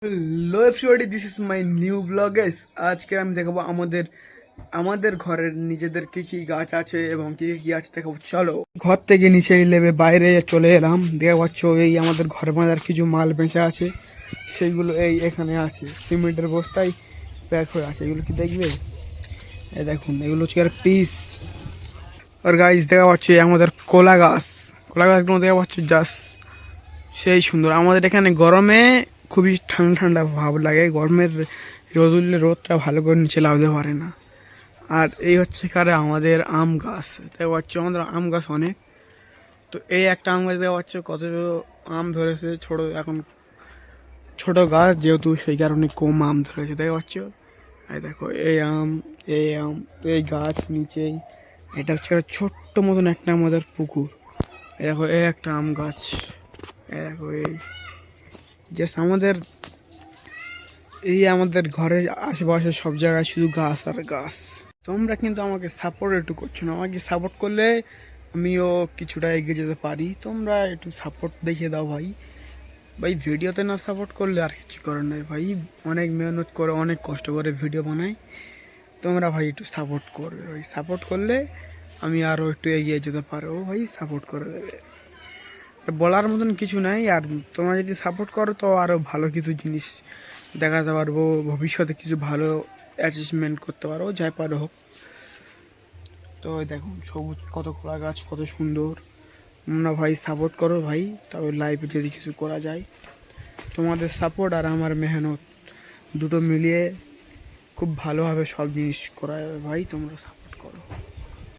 Hello everybody, this is my new blog guys. আজকে আমি দেখাবো আমাদের ঘরের নিজেদের কি কি গাছ আছে এবং কি কি আছে দেখাবো। চলো, ঘর থেকে নিচে লেবে বাইরে চলে এলাম। দেখা পাচ্ছ এই আমাদের ঘর বাঁধার কিছু মাল বেঁচে আছে, সেইগুলো এই এখানে আছে সিমেন্টের বস্তায় প্যাক হয়ে আছে। এগুলো কি দেখবে, এই দেখুন, এগুলো হচ্ছে আর পিস। আর গাইস দেখা পাচ্ছি আমাদের কলা গাছগুলো দেখা পাচ্ছ জাস্ট সেই সুন্দর। আমাদের এখানে গরমে খুবই ঠান্ডা ঠান্ডা ভাব লাগে, গরমের রোদ উঠলে রোদটা ভালো করে নিচে লাগাতে পারে না। আর এই হচ্ছে কারে আমাদের আম গাছ, দেখতে পাচ্ছ আমাদের আম গাছ অনেক। তো এই একটা আম গাছ দেখা পাচ্ছ কত আম ধরেছে, এখন ছোট গাছ যেহেতু সেই কারণে কম আম ধরেছে, দেখতে পাচ্ছ। এই দেখো এই গাছ নিচেই এটা হচ্ছে ছোট্ট মতন একটা আমাদের পুকুর। এই দেখো এই একটা আম গাছ, এই দেখো এই জাস্ট আমাদের ঘরের আশেপাশে সব জায়গায় শুধু গাছ আর গাছ। তোমরা কিন্তু আমাকে সাপোর্ট একটু করছো না, আমাকে সাপোর্ট করলে আমিও কিছুটা এগিয়ে যেতে পারি। তোমরা একটু সাপোর্ট দেখিয়ে দাও ভাই। ভাই ভিডিওতে না সাপোর্ট করলে আর কিছু করার নাই ভাই, অনেক মেহনত করে অনেক কষ্ট করে ভিডিও বানাই। তোমরা ভাই একটু সাপোর্ট করবে ভাই, সাপোর্ট করলে আমি আরও একটু এগিয়ে যেতে পারবো ভাই, সাপোর্ট করে দেবে। বলার মতন কিছু নাই, আর তোমরা যদি সাপোর্ট করো তো আরও ভালো কিছু জিনিস দেখাতে পারবো, ভবিষ্যতে কিছু ভালো অ্যাচিভমেন্ট করতে পারবো, যাই পারো হোক। তো দেখুন সবুজ কত কলা গাছ, কত সুন্দর। তোমরা ভাই সাপোর্ট করো ভাই, তবে লাইফে যদি কিছু করা যায়। তোমাদের সাপোর্ট আর আমার মেহনত দুটো মিলিয়ে খুব ভালোভাবে সব জিনিস করা যাবে ভাই, তোমরা সাপোর্ট করো।